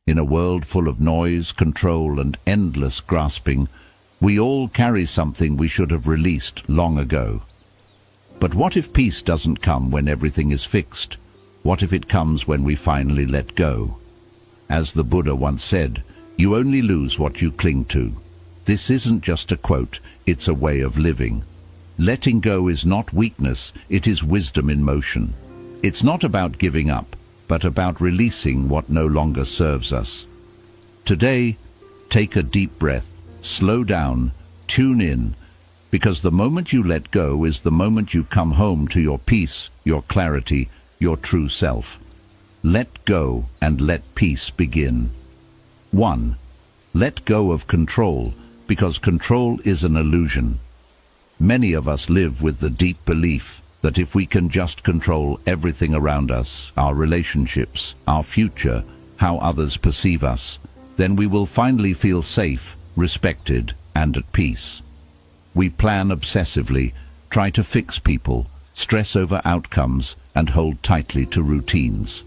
In a world full of noise, control, and endless grasping, we all carry something we should have released long ago. But what if peace doesn't come when everything is fixed? What if it comes when we finally let go? As the Buddha once said, "You only lose what you cling to." This isn't just a quote, it's a way of living. Letting go is not weakness, it is wisdom in motion. It's not about giving up, but about releasing what no longer serves us. Today, take a deep breath, slow down, tune in, because the moment you let go is the moment you come home to your peace, your clarity, your true self. Let go and let peace begin. 1. Let go of control, because control is an illusion. Many of us live with the deep belief that if we can just control everything around us, our relationships, our future, how others perceive us, then we will finally feel safe, respected, and at peace. We plan obsessively, try to fix people, stress over outcomes, and hold tightly to routines.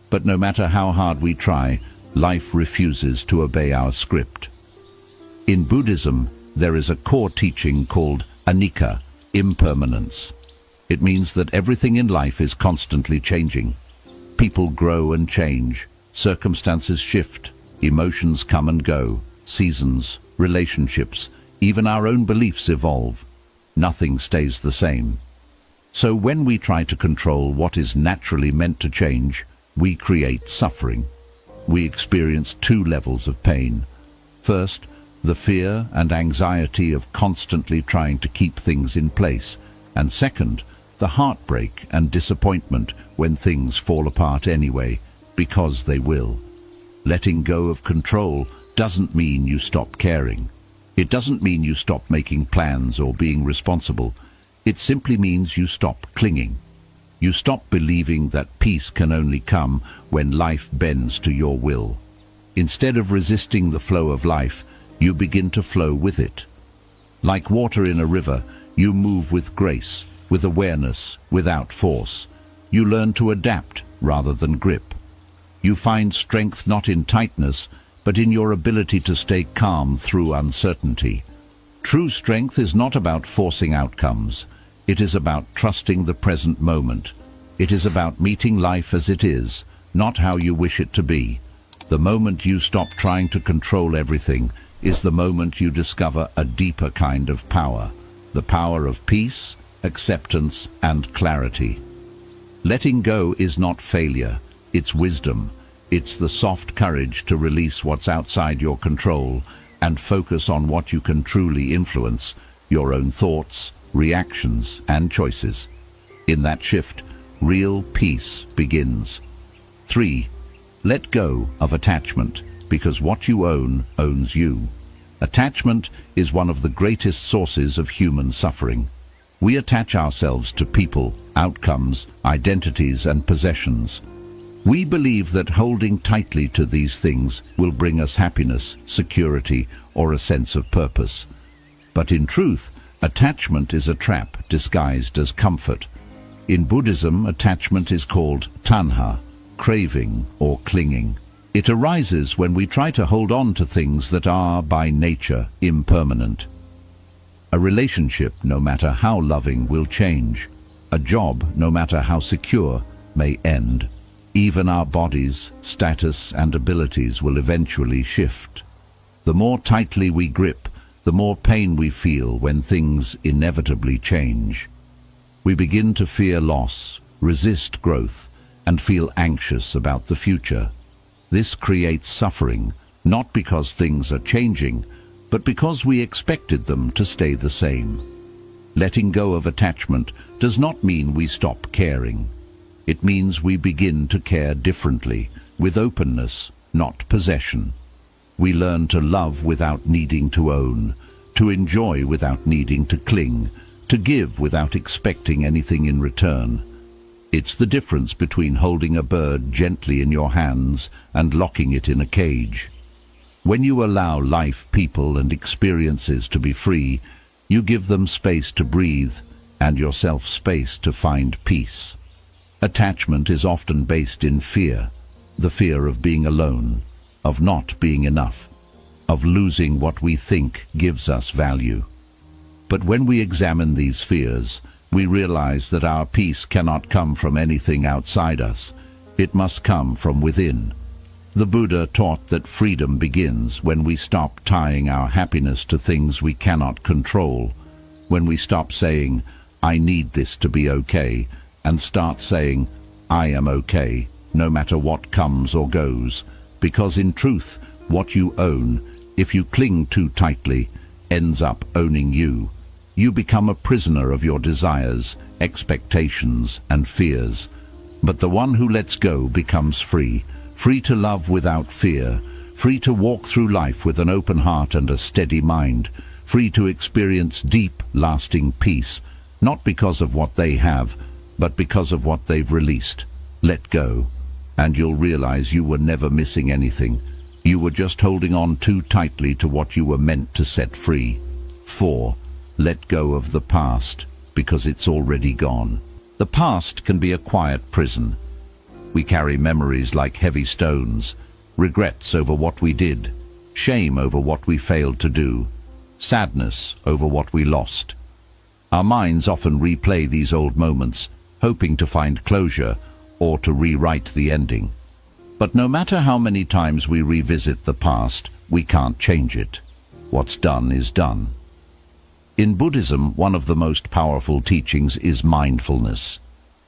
But no matter how hard we try, life refuses to obey our script. In Buddhism, there is a core teaching called anicca, impermanence. It means that everything in life is constantly changing. People grow and change, circumstances shift, emotions come and go, seasons, relationships, even our own beliefs evolve. Nothing stays the same. So when we try to control what is naturally meant to change, we create suffering. We experience two levels of pain. First, the fear and anxiety of constantly trying to keep things in place, and second, the heartbreak and disappointment when things fall apart anyway, because they will. Letting go of control doesn't mean you stop caring. It doesn't mean you stop making plans or being responsible. It simply means you stop clinging. You stop believing that peace can only come when life bends to your will. Instead of resisting the flow of life, you begin to flow with it. Like water in a river, you move with grace, with awareness, without force. You learn to adapt rather than grip. You find strength not in tightness, but in your ability to stay calm through uncertainty. True strength is not about forcing outcomes. It is about trusting the present moment. It is about meeting life as it is, not how you wish it to be. The moment you stop trying to control everything is the moment you discover a deeper kind of power, the power of peace, acceptance, and clarity. Letting go is not failure, it's wisdom. It's the soft courage to release what's outside your control and focus on what you can truly influence, your own thoughts, reactions, and choices. In that shift, real peace begins. 3. Let go of attachment, because what you own owns you. Attachment is one of the greatest sources of human suffering. We attach ourselves to people, outcomes, identities, and possessions. We believe that holding tightly to these things will bring us happiness, security, or a sense of purpose. But in truth, attachment is a trap disguised as comfort. In Buddhism, attachment is called tanha, craving or clinging. It arises when we try to hold on to things that are, by nature, impermanent. A relationship, no matter how loving, will change. A job, no matter how secure, may end. Even our bodies, status, and abilities will eventually shift. The more tightly we grip, the more pain we feel when things inevitably change. We begin to fear loss, resist growth, and feel anxious about the future. This creates suffering, not because things are changing, but because we expected them to stay the same. Letting go of attachment does not mean we stop caring. It means we begin to care differently, with openness, not possession. We learn to love without needing to own, to enjoy without needing to cling, to give without expecting anything in return. It's the difference between holding a bird gently in your hands and locking it in a cage. When you allow life, people, and experiences to be free, you give them space to breathe and yourself space to find peace. Attachment is often based in fear, the fear of being alone, of not being enough, of losing what we think gives us value. But when we examine these fears, we realize that our peace cannot come from anything outside us. It must come from within. The Buddha taught that freedom begins when we stop tying our happiness to things we cannot control, when we stop saying, "I need this to be okay," and start saying, "I am okay, no matter what comes or goes," because in truth, what you own, if you cling too tightly, ends up owning you. You become a prisoner of your desires, expectations, and fears. But the one who lets go becomes free, free to love without fear, free to walk through life with an open heart and a steady mind, free to experience deep, lasting peace, not because of what they have, but because of what they've released. Let go, and you'll realize you were never missing anything. You were just holding on too tightly to what you were meant to set free. 4. Let go of the past, because it's already gone. The past can be a quiet prison. We carry memories like heavy stones, regrets over what we did, shame over what we failed to do, sadness over what we lost. Our minds often replay these old moments, hoping to find closure or to rewrite the ending. But no matter how many times we revisit the past, we can't change it. What's done is done. In Buddhism, one of the most powerful teachings is mindfulness.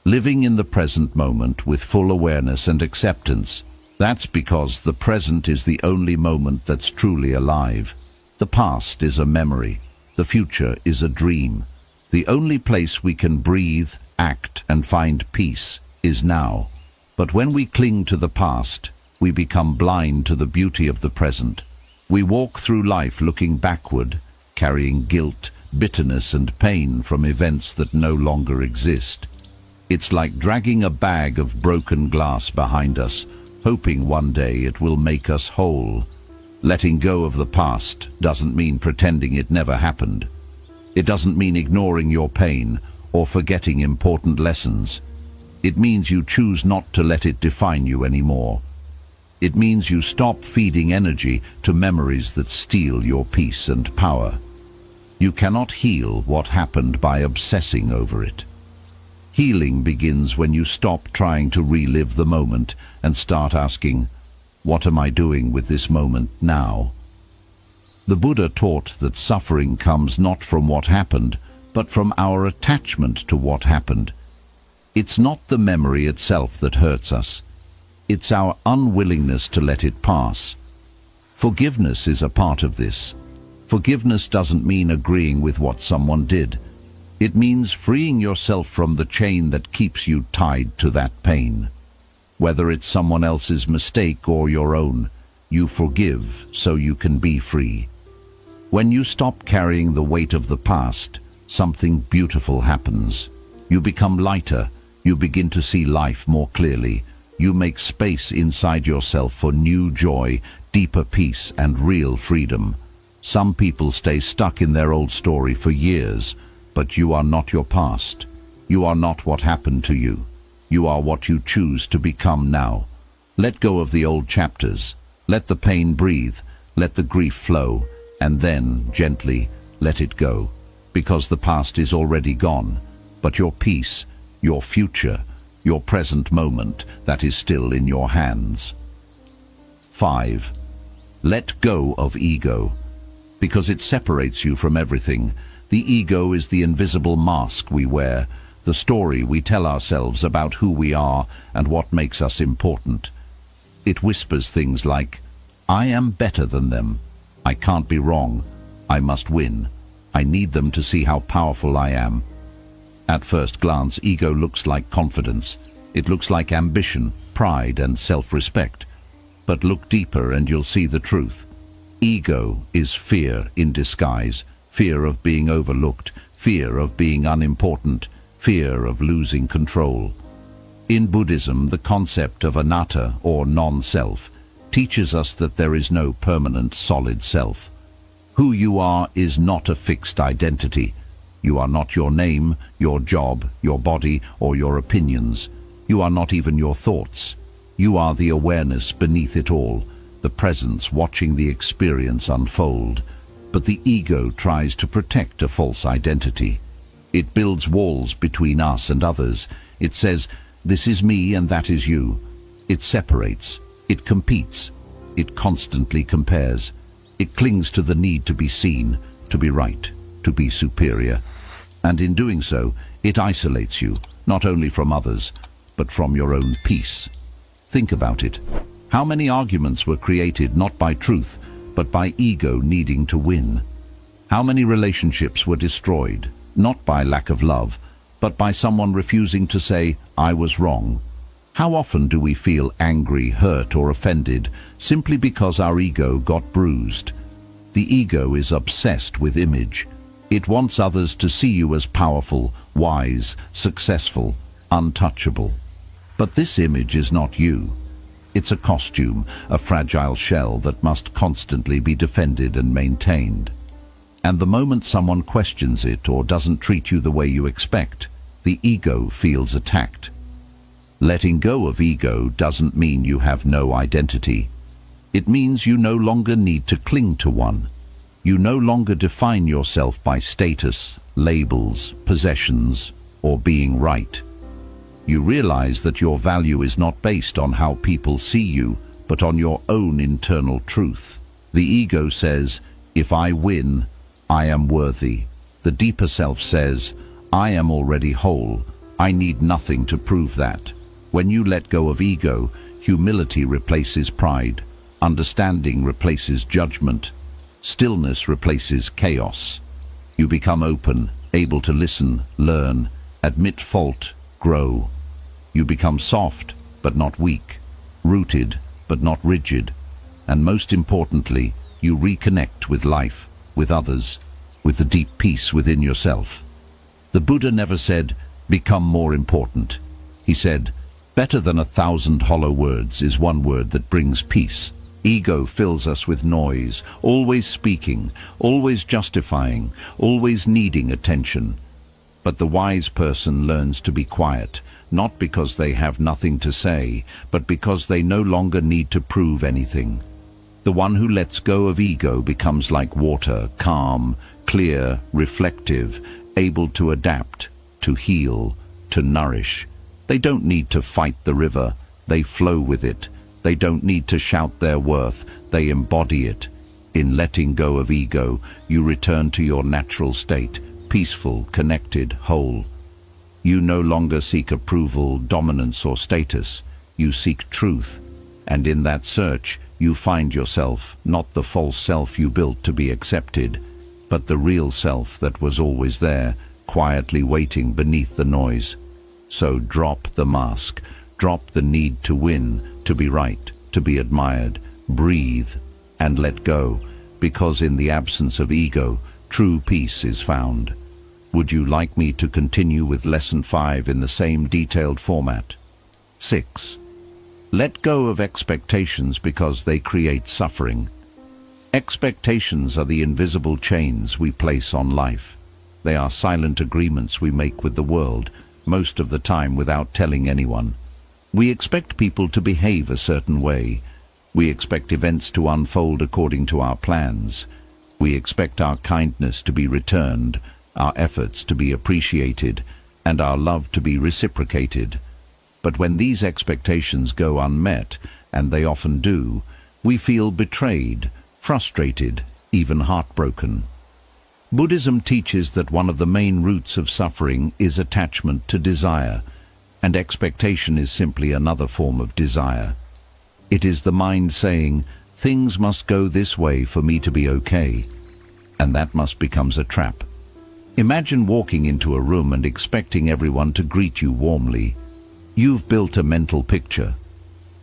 Living in the present moment with full awareness and acceptance. That's because the present is the only moment that's truly alive. The past is a memory. The future is a dream. The only place we can breathe, act, and find peace is now. But when we cling to the past, we become blind to the beauty of the present. We walk through life looking backward, carrying guilt, bitterness, and pain from events that no longer exist. It's like dragging a bag of broken glass behind us, hoping one day it will make us whole. Letting go of the past doesn't mean pretending it never happened. It doesn't mean ignoring your pain or forgetting important lessons. It means you choose not to let it define you anymore. It means you stop feeding energy to memories that steal your peace and power. You cannot heal what happened by obsessing over it. Healing begins when you stop trying to relive the moment and start asking, "What am I doing with this moment now?" The Buddha taught that suffering comes not from what happened, but from our attachment to what happened. It's not the memory itself that hurts us. It's our unwillingness to let it pass. Forgiveness is a part of this. Forgiveness doesn't mean agreeing with what someone did. It means freeing yourself from the chain that keeps you tied to that pain. Whether it's someone else's mistake or your own, you forgive so you can be free. When you stop carrying the weight of the past, something beautiful happens. You become lighter. You begin to see life more clearly. You make space inside yourself for new joy, deeper peace, and real freedom. Some people stay stuck in their old story for years, but you are not your past. You are not what happened to you. You are what you choose to become now. Let go of the old chapters. Let the pain breathe. Let the grief flow. And then, gently, let it go. Because the past is already gone. But your peace, your future, your present moment, that is still in your hands. 5. Let go of ego. Because it separates you from everything. The ego is the invisible mask we wear, the story we tell ourselves about who we are and what makes us important. It whispers things like, "I am better than them. I can't be wrong. I must win. I need them to see how powerful I am." At first glance, ego looks like confidence. It looks like ambition, pride, and self-respect. But look deeper and you'll see the truth. Ego is fear in disguise, fear of being overlooked, fear of being unimportant, fear of losing control. In Buddhism, the concept of anatta, or non-self, teaches us that there is no permanent, solid self. Who you are is not a fixed identity. You are not your name, your job, your body, or your opinions. You are not even your thoughts. You are the awareness beneath it all, the presence watching the experience unfold. But the ego tries to protect a false identity. It builds walls between us and others. It says, "This is me and that is you." It separates. It competes. It constantly compares. It clings to the need to be seen, to be right, to be superior. And in doing so, it isolates you, not only from others, but from your own peace. Think about it. How many arguments were created not by truth, but by ego needing to win? How many relationships were destroyed, not by lack of love, but by someone refusing to say, "I was wrong"? How often do we feel angry, hurt, or offended simply because our ego got bruised? The ego is obsessed with image. It wants others to see you as powerful, wise, successful, untouchable. But this image is not you. It's a costume, a fragile shell that must constantly be defended and maintained. And the moment someone questions it or doesn't treat you the way you expect, the ego feels attacked. Letting go of ego doesn't mean you have no identity. It means you no longer need to cling to one. You no longer define yourself by status, labels, possessions, or being right. You realize that your value is not based on how people see you, but on your own internal truth. The ego says, "If I win, I am worthy." The deeper self says, "I am already whole. I need nothing to prove that." When you let go of ego, humility replaces pride, understanding replaces judgment, stillness replaces chaos. You become open, able to listen, learn, admit fault, grow. You become soft, but not weak, rooted, but not rigid. And most importantly, you reconnect with life, with others, with the deep peace within yourself. The Buddha never said, "Become more important." He said, "Better than 1,000 hollow words is one word that brings peace." Ego fills us with noise, always speaking, always justifying, always needing attention. But the wise person learns to be quiet, not because they have nothing to say, but because they no longer need to prove anything. The one who lets go of ego becomes like water, calm, clear, reflective, able to adapt, to heal, to nourish. They don't need to fight the river, they flow with it. They don't need to shout their worth, they embody it. In letting go of ego, you return to your natural state, peaceful, connected, whole. You no longer seek approval, dominance, or status. You seek truth. And in that search, you find yourself, not the false self you built to be accepted, but the real self that was always there, quietly waiting beneath the noise. So drop the mask, drop the need to win, to be right, to be admired, breathe, and let go, because in the absence of ego, true peace is found. Would you like me to continue with Lesson 5 in the same detailed format? 6. Let go of expectations because they create suffering. Expectations are the invisible chains we place on life. They are silent agreements we make with the world, most of the time without telling anyone. We expect people to behave a certain way. We expect events to unfold according to our plans. We expect our kindness to be returned, our efforts to be appreciated, and our love to be reciprocated. But when these expectations go unmet, and they often do, we feel betrayed, frustrated, even heartbroken. Buddhism teaches that one of the main roots of suffering is attachment to desire, and expectation is simply another form of desire. It is the mind saying, "Things must go this way for me to be okay," and that must becomes a trap. Imagine walking into a room and expecting everyone to greet you warmly. You've built a mental picture,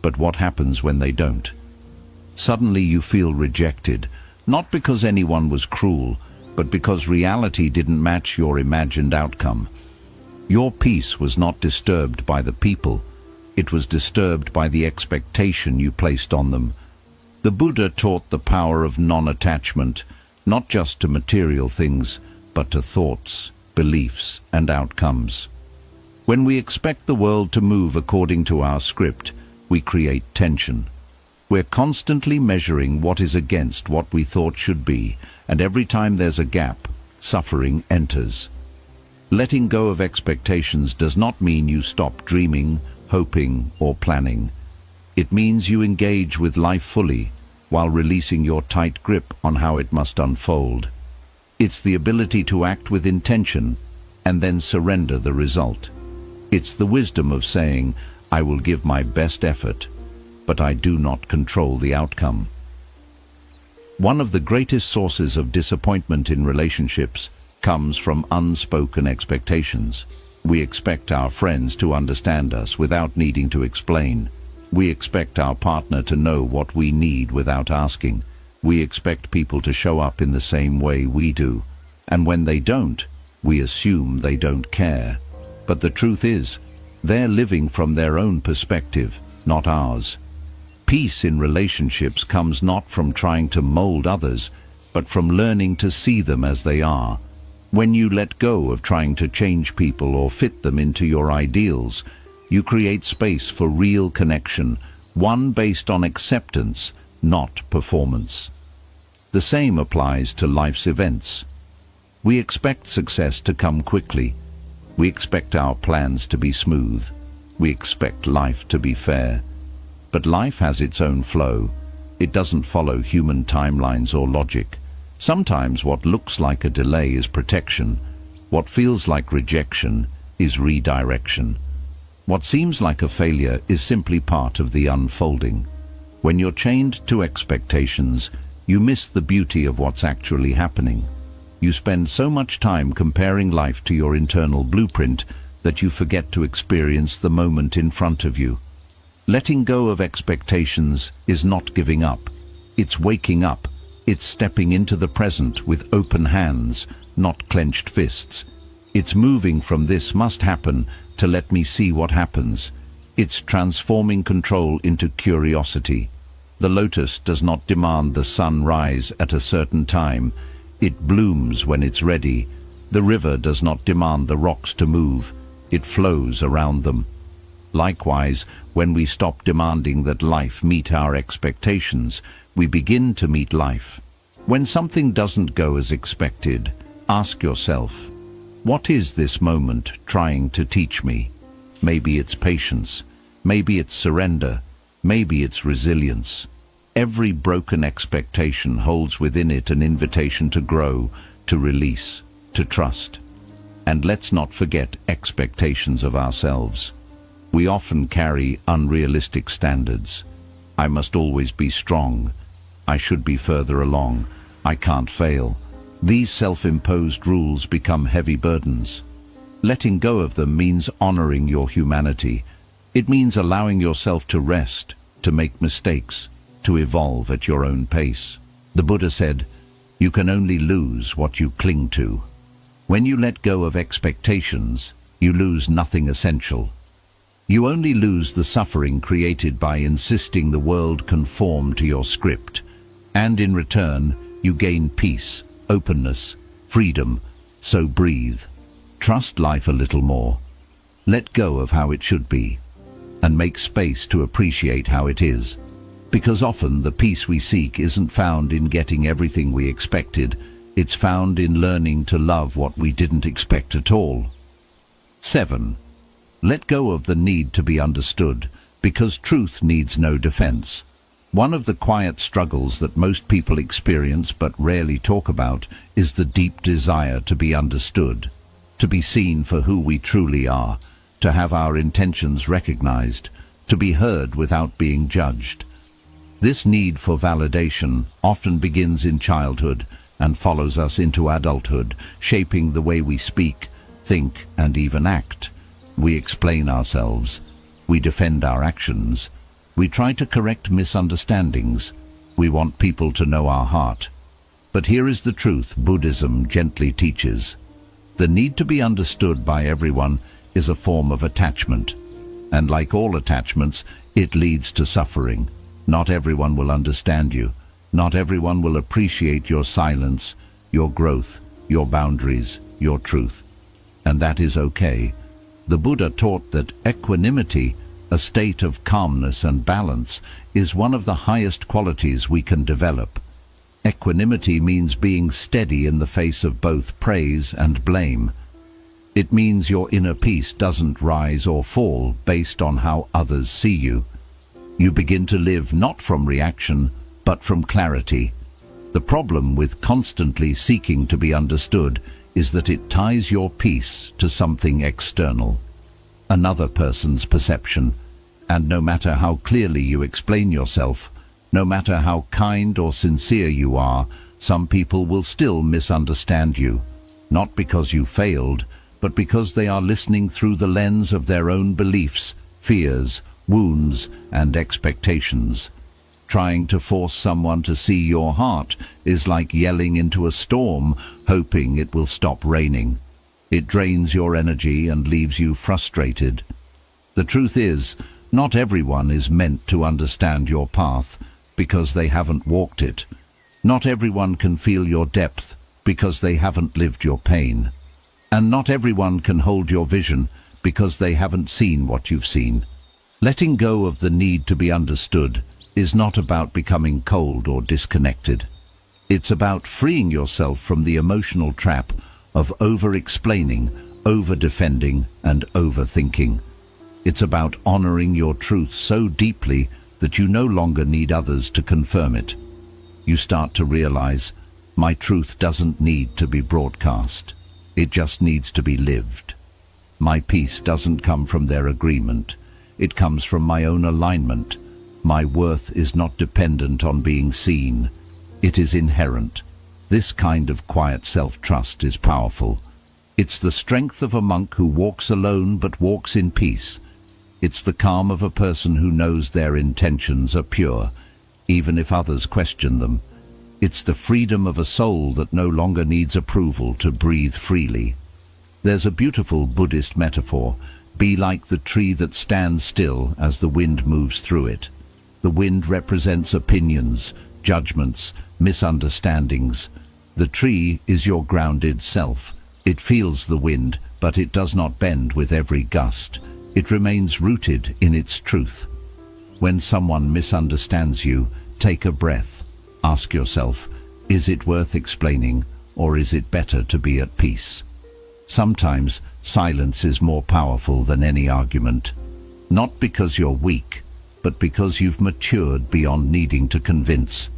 but what happens when they don't? Suddenly you feel rejected, not because anyone was cruel, but because reality didn't match your imagined outcome. Your peace was not disturbed by the people, it was disturbed by the expectation you placed on them. The Buddha taught the power of non-attachment, not just to material things, but to thoughts, beliefs, and outcomes. When we expect the world to move according to our script, we create tension. We're constantly measuring what is against what we thought should be, and every time there's a gap, suffering enters. Letting go of expectations does not mean you stop dreaming, hoping, or planning. It means you engage with life fully, while releasing your tight grip on how it must unfold. It's the ability to act with intention, and then surrender the result. It's the wisdom of saying, I will give my best effort, but I do not control the outcome. One of the greatest sources of disappointment in relationships comes from unspoken expectations. We expect our friends to understand us without needing to explain. We expect our partner to know what we need without asking. We expect people to show up in the same way we do. And when they don't, we assume they don't care. But the truth is, they're living from their own perspective, not ours. Peace in relationships comes not from trying to mold others, but from learning to see them as they are. When you let go of trying to change people or fit them into your ideals, you create space for real connection, one based on acceptance, not performance. The same applies to life's events. We expect success to come quickly. We expect our plans to be smooth. We expect life to be fair. But life has its own flow. It doesn't follow human timelines or logic. Sometimes what looks like a delay is protection. What feels like rejection is redirection. What seems like a failure is simply part of the unfolding. When you're chained to expectations, you miss the beauty of what's actually happening. You spend so much time comparing life to your internal blueprint that you forget to experience the moment in front of you. Letting go of expectations is not giving up. It's waking up. It's stepping into the present with open hands, not clenched fists. It's moving from this must happen to let me see what happens. It's transforming control into curiosity. The lotus does not demand the sun rise at a certain time. It blooms when it's ready. The river does not demand the rocks to move. It flows around them. Likewise, when we stop demanding that life meet our expectations, we begin to meet life. When something doesn't go as expected, ask yourself, what is this moment trying to teach me? Maybe it's patience. Maybe it's surrender. Maybe it's resilience. Every broken expectation holds within it an invitation to grow, to release, to trust. And let's not forget expectations of ourselves. We often carry unrealistic standards. I must always be strong. I should be further along. I can't fail. These self-imposed rules become heavy burdens. Letting go of them means honoring your humanity. It means allowing yourself to rest, to make mistakes, to evolve at your own pace. The Buddha said, "You can only lose what you cling to." When you let go of expectations, you lose nothing essential. You only lose the suffering created by insisting the world conform to your script. And in return, you gain peace, openness, freedom. So breathe. Trust life a little more. Let go of how it should be, and make space to appreciate how it is. Because often the peace we seek isn't found in getting everything we expected. It's found in learning to love what we didn't expect at all. 7. Let go of the need to be understood, because truth needs no defense. One of the quiet struggles that most people experience but rarely talk about is the deep desire to be understood, to be seen for who we truly are, to have our intentions recognized, to be heard without being judged. This need for validation often begins in childhood and follows us into adulthood, shaping the way we speak, think, and even act. We explain ourselves. We defend our actions. We try to correct misunderstandings. We want people to know our heart. But here is the truth Buddhism gently teaches. The need to be understood by everyone is a form of attachment. And like all attachments, it leads to suffering. Not everyone will understand you. Not everyone will appreciate your silence, your growth, your boundaries, your truth. And that is okay. The Buddha taught that equanimity, a state of calmness and balance, is one of the highest qualities we can develop. Equanimity means being steady in the face of both praise and blame. It means your inner peace doesn't rise or fall based on how others see you. You begin to live not from reaction, but from clarity. The problem with constantly seeking to be understood is that it ties your peace to something external, another person's perception, and no matter how clearly you explain yourself, no matter how kind or sincere you are, some people will still misunderstand you, not because you failed, but because they are listening through the lens of their own beliefs, fears, wounds, and expectations. Trying to force someone to see your heart is like yelling into a storm, hoping it will stop raining. It drains your energy and leaves you frustrated. The truth is, not everyone is meant to understand your path because they haven't walked it. Not everyone can feel your depth because they haven't lived your pain. And not everyone can hold your vision because they haven't seen what you've seen. Letting go of the need to be understood is not about becoming cold or disconnected. It's about freeing yourself from the emotional trap of over-explaining, over-defending, and overthinking. It's about honoring your truth so deeply that you no longer need others to confirm it. You start to realize, my truth doesn't need to be broadcast. It just needs to be lived. My peace doesn't come from their agreement. It comes from my own alignment. My worth is not dependent on being seen. It is inherent. This kind of quiet self-trust is powerful. It's the strength of a monk who walks alone but walks in peace. It's the calm of a person who knows their intentions are pure, even if others question them. It's the freedom of a soul that no longer needs approval to breathe freely. There's a beautiful Buddhist metaphor: be like the tree that stands still as the wind moves through it. The wind represents opinions, judgments, misunderstandings. The tree is your grounded self. It feels the wind, but it does not bend with every gust. It remains rooted in its truth. When someone misunderstands you, take a breath. Ask yourself, is it worth explaining, or is it better to be at peace? Sometimes silence is more powerful than any argument. Not because you're weak, but because you've matured beyond needing to convince.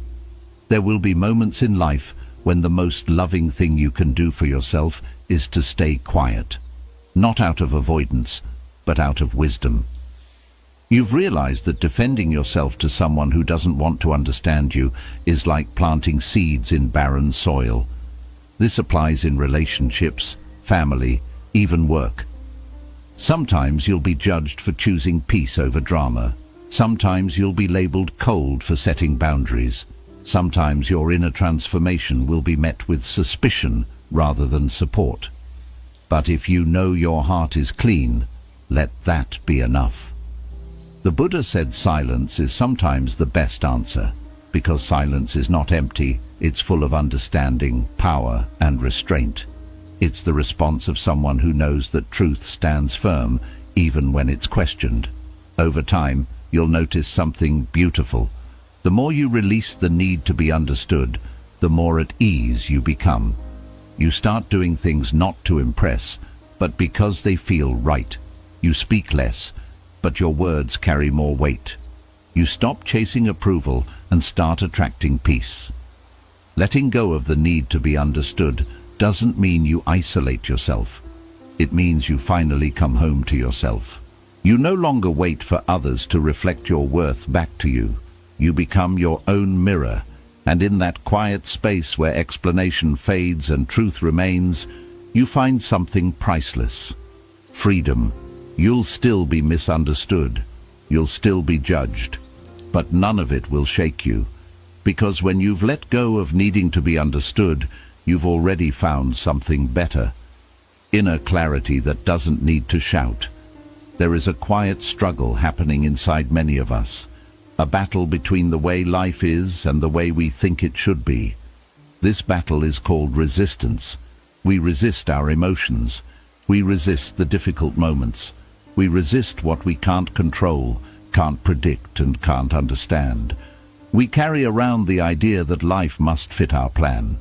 There will be moments in life when the most loving thing you can do for yourself is to stay quiet. Not out of avoidance, but out of wisdom. You've realized that defending yourself to someone who doesn't want to understand you is like planting seeds in barren soil. This applies in relationships, family, even work. Sometimes you'll be judged for choosing peace over drama. Sometimes you'll be labeled cold for setting boundaries. Sometimes your inner transformation will be met with suspicion rather than support. But if you know your heart is clean, let that be enough. The Buddha said silence is sometimes the best answer, because silence is not empty, it's full of understanding, power, and restraint. It's the response of someone who knows that truth stands firm, even when it's questioned. Over time, you'll notice something beautiful. The more you release the need to be understood, the more at ease you become. You start doing things not to impress, but because they feel right. You speak less, but your words carry more weight. You stop chasing approval and start attracting peace. Letting go of the need to be understood doesn't mean you isolate yourself. It means you finally come home to yourself. You no longer wait for others to reflect your worth back to you. You become your own mirror, and in that quiet space where explanation fades and truth remains, you find something priceless. Freedom. You'll still be misunderstood. You'll still be judged. But none of it will shake you, because when you've let go of needing to be understood, you've already found something better. Inner clarity that doesn't need to shout. There is a quiet struggle happening inside many of us, a battle between the way life is and the way we think it should be. This battle is called resistance. We resist our emotions. We resist the difficult moments. We resist what we can't control, can't predict, and can't understand. We carry around the idea that life must fit our plan.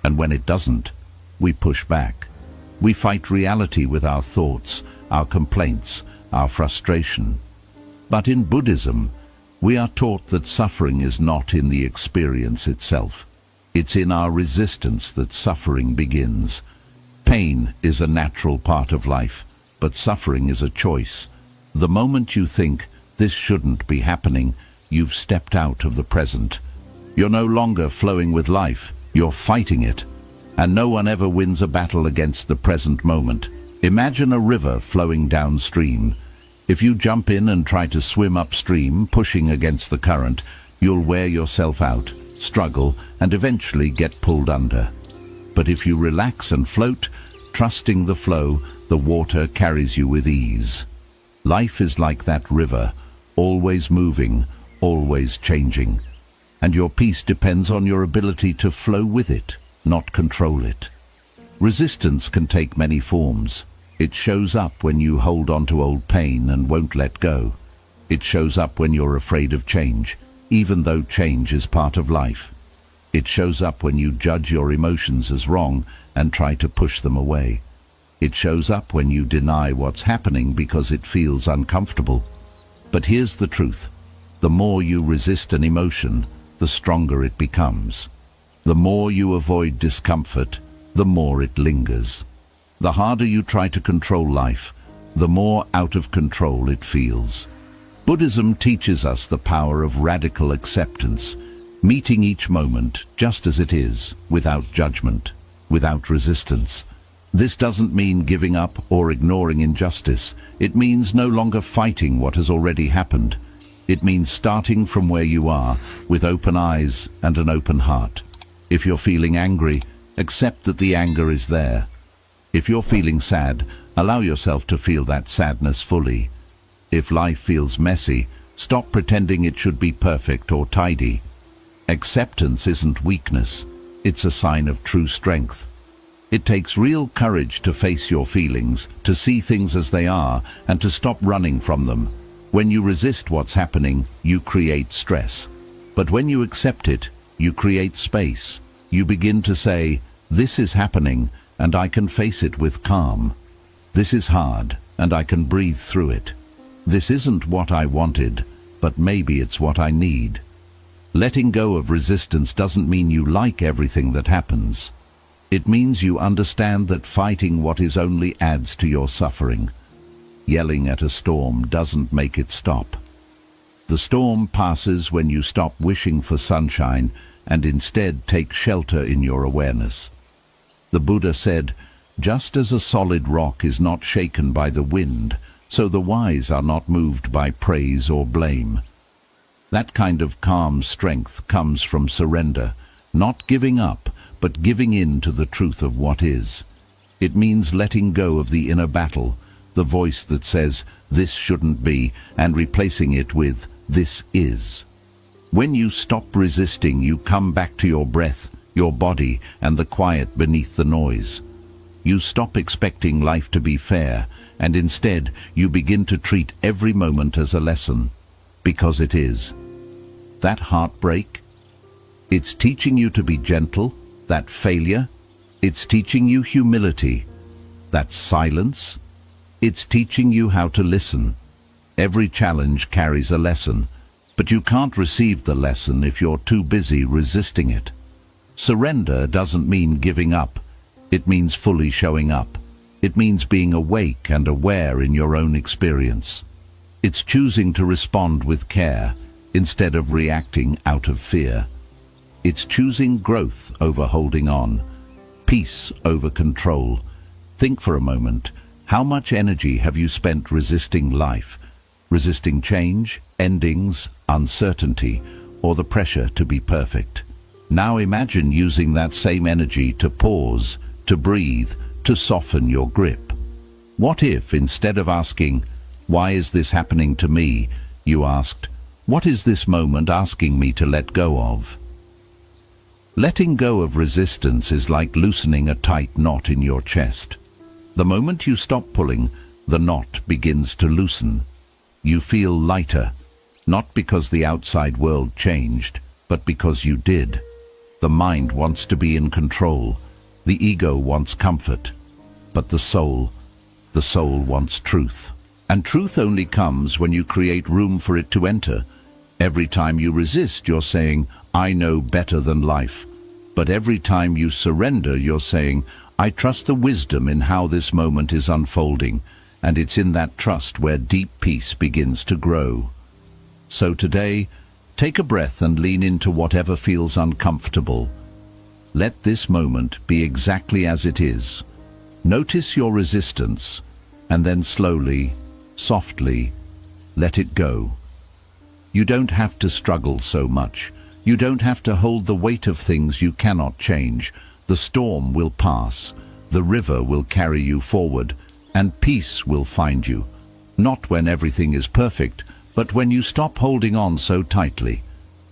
And when it doesn't, we push back. We fight reality with our thoughts, our complaints, our frustration. But in Buddhism, we are taught that suffering is not in the experience itself. It's in our resistance that suffering begins. Pain is a natural part of life, but suffering is a choice. The moment you think, this shouldn't be happening, you've stepped out of the present. You're no longer flowing with life, you're fighting it. And no one ever wins a battle against the present moment. Imagine a river flowing downstream. If you jump in and try to swim upstream, pushing against the current, you'll wear yourself out, struggle, and eventually get pulled under. But if you relax and float, trusting the flow, the water carries you with ease. Life is like that river, always moving, always changing. And your peace depends on your ability to flow with it, not control it. Resistance can take many forms. It shows up when you hold on to old pain and won't let go. It shows up when you're afraid of change, even though change is part of life. It shows up when you judge your emotions as wrong and try to push them away. It shows up when you deny what's happening because it feels uncomfortable. But here's the truth. The more you resist an emotion, the stronger it becomes. The more you avoid discomfort, the more it lingers. The harder you try to control life, the more out of control it feels. Buddhism teaches us the power of radical acceptance, meeting each moment just as it is, without judgment, without resistance. This doesn't mean giving up or ignoring injustice. It means no longer fighting what has already happened. It means starting from where you are, with open eyes and an open heart. If you're feeling angry, accept that the anger is there. If you're feeling sad, allow yourself to feel that sadness fully. If life feels messy, stop pretending it should be perfect or tidy. Acceptance isn't weakness, it's a sign of true strength. It takes real courage to face your feelings, to see things as they are, and to stop running from them. When you resist what's happening, you create stress. But when you accept it, you create space. You begin to say, this is happening, and I can face it with calm. This is hard, and I can breathe through it. This isn't what I wanted, but maybe it's what I need. Letting go of resistance doesn't mean you like everything that happens. It means you understand that fighting what is only adds to your suffering. Yelling at a storm doesn't make it stop. The storm passes when you stop wishing for sunshine and instead take shelter in your awareness. The Buddha said, just as a solid rock is not shaken by the wind, so the wise are not moved by praise or blame. That kind of calm strength comes from surrender, not giving up, but giving in to the truth of what is. It means letting go of the inner battle, the voice that says, this shouldn't be, and replacing it with, this is. When you stop resisting, you come back to your breath, your body, and the quiet beneath the noise. You stop expecting life to be fair, and instead you begin to treat every moment as a lesson, because it is. That heartbreak, it's teaching you to be gentle. That failure, it's teaching you humility. That silence, it's teaching you how to listen. Every challenge carries a lesson, but you can't receive the lesson if you're too busy resisting it. Surrender doesn't mean giving up. It means fully showing up. It means being awake and aware in your own experience. It's choosing to respond with care instead of reacting out of fear. It's choosing growth over holding on, peace over control. Think for a moment, how much energy have you spent resisting life, resisting change, endings, uncertainty, or the pressure to be perfect? Now imagine using that same energy to pause, to breathe, to soften your grip. What if, instead of asking, why is this happening to me, you asked, what is this moment asking me to let go of? Letting go of resistance is like loosening a tight knot in your chest. The moment you stop pulling, the knot begins to loosen. You feel lighter, not because the outside world changed, but because you did. The mind wants to be in control. The ego wants comfort. But the soul wants truth. And truth only comes when you create room for it to enter. Every time you resist, you're saying, I know better than life. But every time you surrender, you're saying, I trust the wisdom in how this moment is unfolding, and it's in that trust where deep peace begins to grow. So today, take a breath and lean into whatever feels uncomfortable. Let this moment be exactly as it is. Notice your resistance, and then slowly, softly, let it go. You don't have to struggle so much. You don't have to hold the weight of things you cannot change. The storm will pass, the river will carry you forward, and peace will find you. Not when everything is perfect, but when you stop holding on so tightly.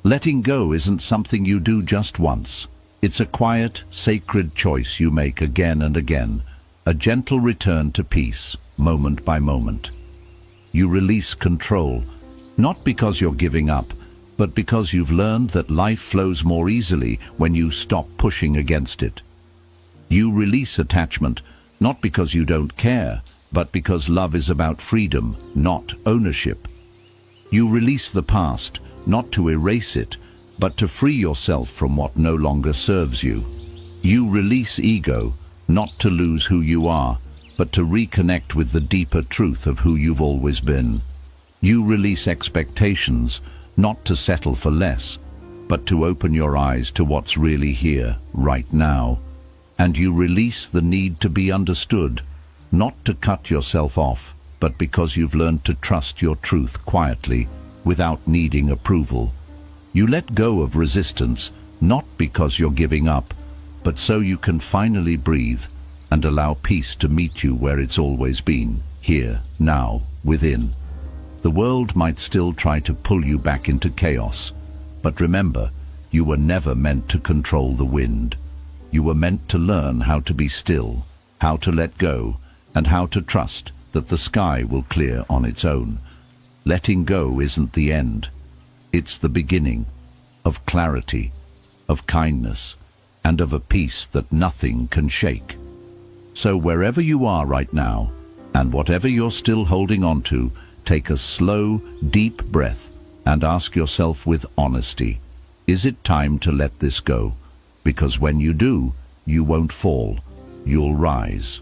Letting go isn't something you do just once. It's a quiet, sacred choice you make again and again, a gentle return to peace, moment by moment. You release control, not because you're giving up, but because you've learned that life flows more easily when you stop pushing against it. You release attachment, not because you don't care, but because love is about freedom, not ownership. You release the past, not to erase it, but to free yourself from what no longer serves you. You release ego, not to lose who you are, but to reconnect with the deeper truth of who you've always been. You release expectations, not to settle for less, but to open your eyes to what's really here, right now. And you release the need to be understood, not to cut yourself off, but because you've learned to trust your truth quietly, without needing approval. You let go of resistance, not because you're giving up, but so you can finally breathe and allow peace to meet you where it's always been, here, now, within. The world might still try to pull you back into chaos, but remember, you were never meant to control the wind. You were meant to learn how to be still, how to let go, and how to trust that the sky will clear on its own. Letting go isn't the end. It's the beginning of clarity, of kindness, and of a peace that nothing can shake. So wherever you are right now, and whatever you're still holding on to, take a slow, deep breath and ask yourself with honesty, is it time to let this go? Because when you do, you won't fall, you'll rise.